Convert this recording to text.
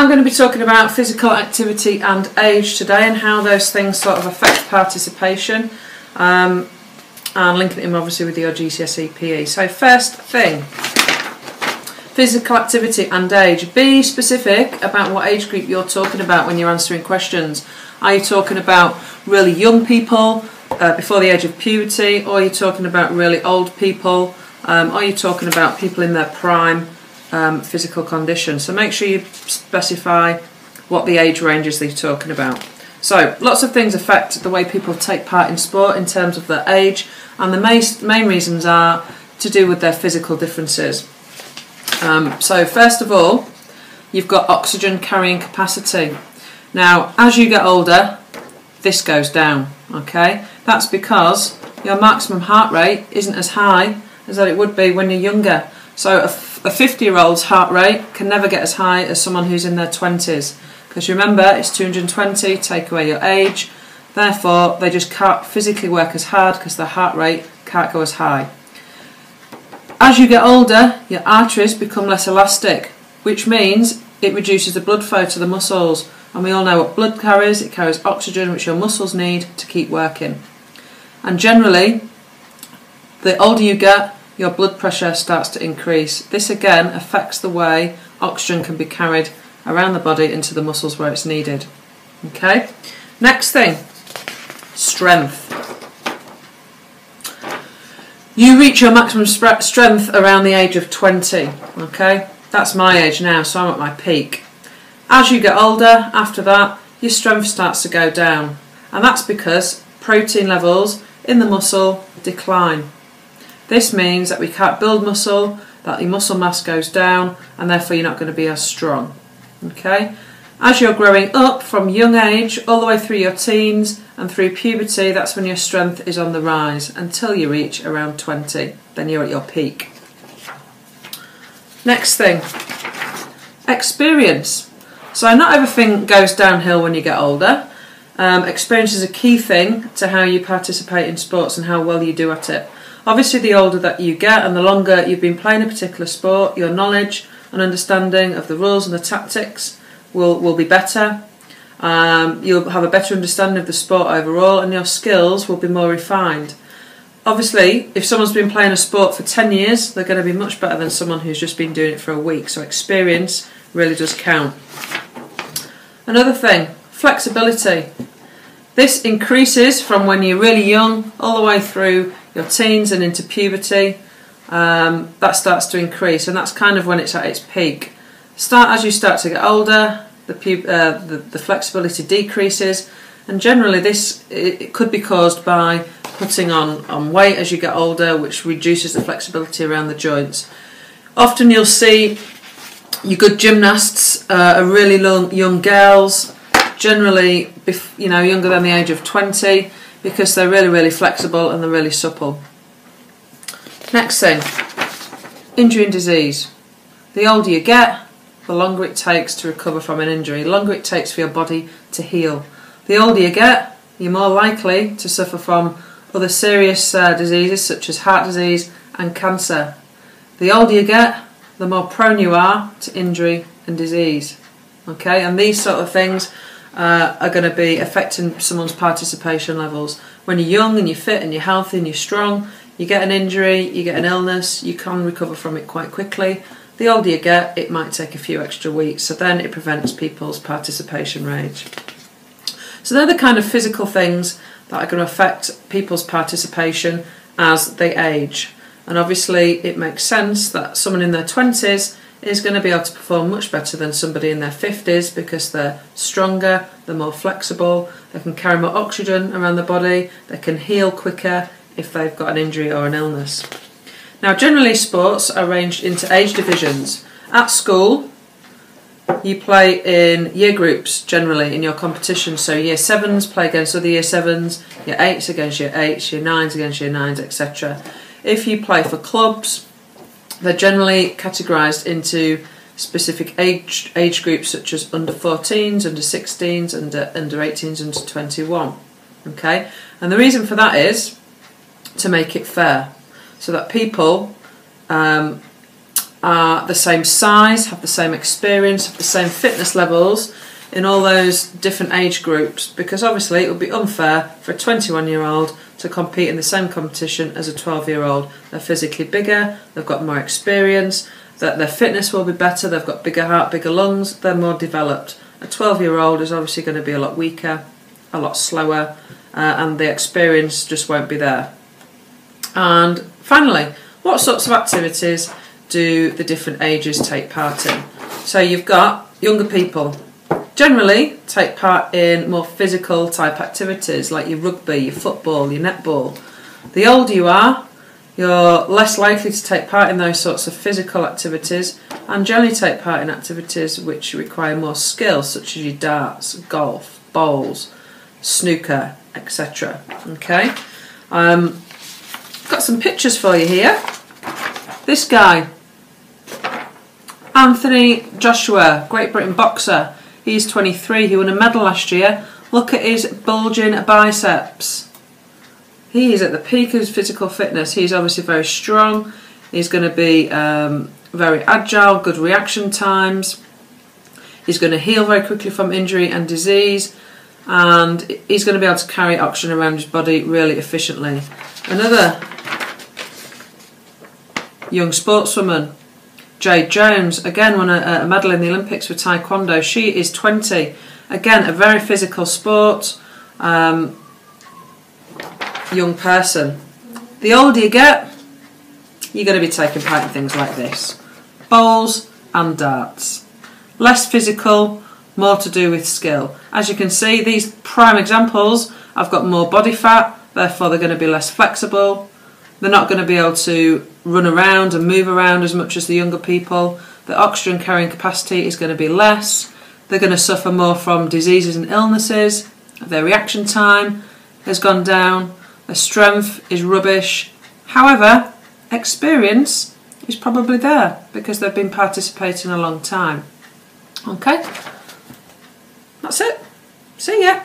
going to be talking about physical activity and age today, and how those things sort of affect participation, and linking them obviously with your GCSE PE. So first thing, physical activity and age. Be specific about what age group you're talking about when you're answering questions. Are you talking about really young people before the age of puberty, or are you talking about really old people? Are you talking about people in their prime physical condition? So make sure you specify what the age range is that you're talking about. So lots of things affect the way people take part in sport in terms of their age, and the main reasons are to do with their physical differences. So first of all, you've got oxygen carrying capacity. Now as you get older, this goes down, okay? That's because your maximum heart rate isn't as high as that it would be when you're younger. So a 50-year-old's heart rate can never get as high as someone who's in their 20s, because remember, it's 220, take away your age, therefore they just can't physically work as hard because their heart rate can't go as high. As you get older, your arteries become less elastic, which means it reduces the blood flow to the muscles, and we all know what blood carries. It carries oxygen, which your muscles need to keep working. And generally, the older you get, your blood pressure starts to increase. This again affects the way oxygen can be carried around the body into the muscles where it's needed. Okay? Next thing, strength. You reach your maximum strength around the age of 20. Okay? That's my age now, so I'm at my peak. As you get older, after that, your strength starts to go down. And that's because protein levels in the muscle decline. This means that we can't build muscle, that your muscle mass goes down, and therefore you're not going to be as strong. Okay? As you're growing up from young age all the way through your teens and through puberty, that's when your strength is on the rise until you reach around 20. Then you're at your peak. Next thing, experience. So not everything goes downhill when you get older. Experience is a key thing to how you participate in sports and how well you do at it. Obviously, the older that you get and the longer you've been playing a particular sport, your knowledge and understanding of the rules and the tactics will be better. You'll have a better understanding of the sport overall, and your skills will be more refined. Obviously, if someone's been playing a sport for 10 years, they're going to be much better than someone who's just been doing it for a week. So experience really does count. Another thing, flexibility. This increases from when you're really young all the way through your teens and into puberty. That starts to increase, and that's kind of when it's at its peak. As you start to get older, the flexibility decreases, and generally it could be caused by putting on weight as you get older, which reduces the flexibility around the joints. Often you'll see your good gymnasts are really young girls, generally younger than the age of 20, because they're really flexible and they're really supple. Next thing, injury and disease. The older you get, the longer it takes to recover from an injury, the longer it takes for your body to heal. The older you get, you're more likely to suffer from other serious diseases such as heart disease and cancer. The older you get, the more prone you are to injury and disease. Okay, and these sort of things are going to be affecting someone's participation levels. When you're young and you're fit and you're healthy and you're strong, you get an injury, you get an illness, you can recover from it quite quickly. The older you get, it might take a few extra weeks, so then it prevents people's participation rate. So they're the kind of physical things that are going to affect people's participation as they age. And obviously it makes sense that someone in their 20s is going to be able to perform much better than somebody in their 50s, because they're stronger, they're more flexible, they can carry more oxygen around the body, they can heal quicker if they've got an injury or an illness. Now generally sports are arranged into age divisions. At school you play in year groups generally in your competition, so year 7s play against other year 7s, year 8s against year 8s, year 9s against year 9s, etc. If you play for clubs, they're generally categorised into specific age groups such as under 14s, under 16s, under 18s, under 21. Okay, and the reason for that is to make it fair, so that people are the same size, have the same experience, have the same fitness levels in all those different age groups, because obviously it would be unfair for a 21-year-old to compete in the same competition as a 12-year-old. They're physically bigger, they've got more experience, that their fitness will be better, they've got bigger heart, bigger lungs, they're more developed. A 12-year-old is obviously going to be a lot weaker, a lot slower, and the experience just won't be there. And finally, what sorts of activities do the different ages take part in? So you've got younger people. Generally take part in more physical type activities like your rugby, your football, your netball. The older you are, you're less likely to take part in those sorts of physical activities and generally take part in activities which require more skill, such as your darts, golf, bowls, snooker, etc. Okay, got some pictures for you here. This guy, Anthony Joshua, Great Britain boxer. He's 23, he won a medal last year. Look at his bulging biceps. He is at the peak of his physical fitness. He's obviously very strong. He's going to be very agile, good reaction times. He's going to heal very quickly from injury and disease. And he's going to be able to carry oxygen around his body really efficiently. Another young sportswoman, Jade Jones, again won a medal in the Olympics for Taekwondo. She is 20. Again, a very physical sport, young person. The older you get, you're going to be taking part in things like this. Bowls and darts. Less physical, more to do with skill. As you can see, these prime examples have got more body fat, therefore they're going to be less flexible. They're not going to be able to run around and move around as much as the younger people. The oxygen carrying capacity is going to be less. They're going to suffer more from diseases and illnesses. Their reaction time has gone down. Their strength is rubbish. However, experience is probably there because they've been participating a long time. Okay, that's it. See ya.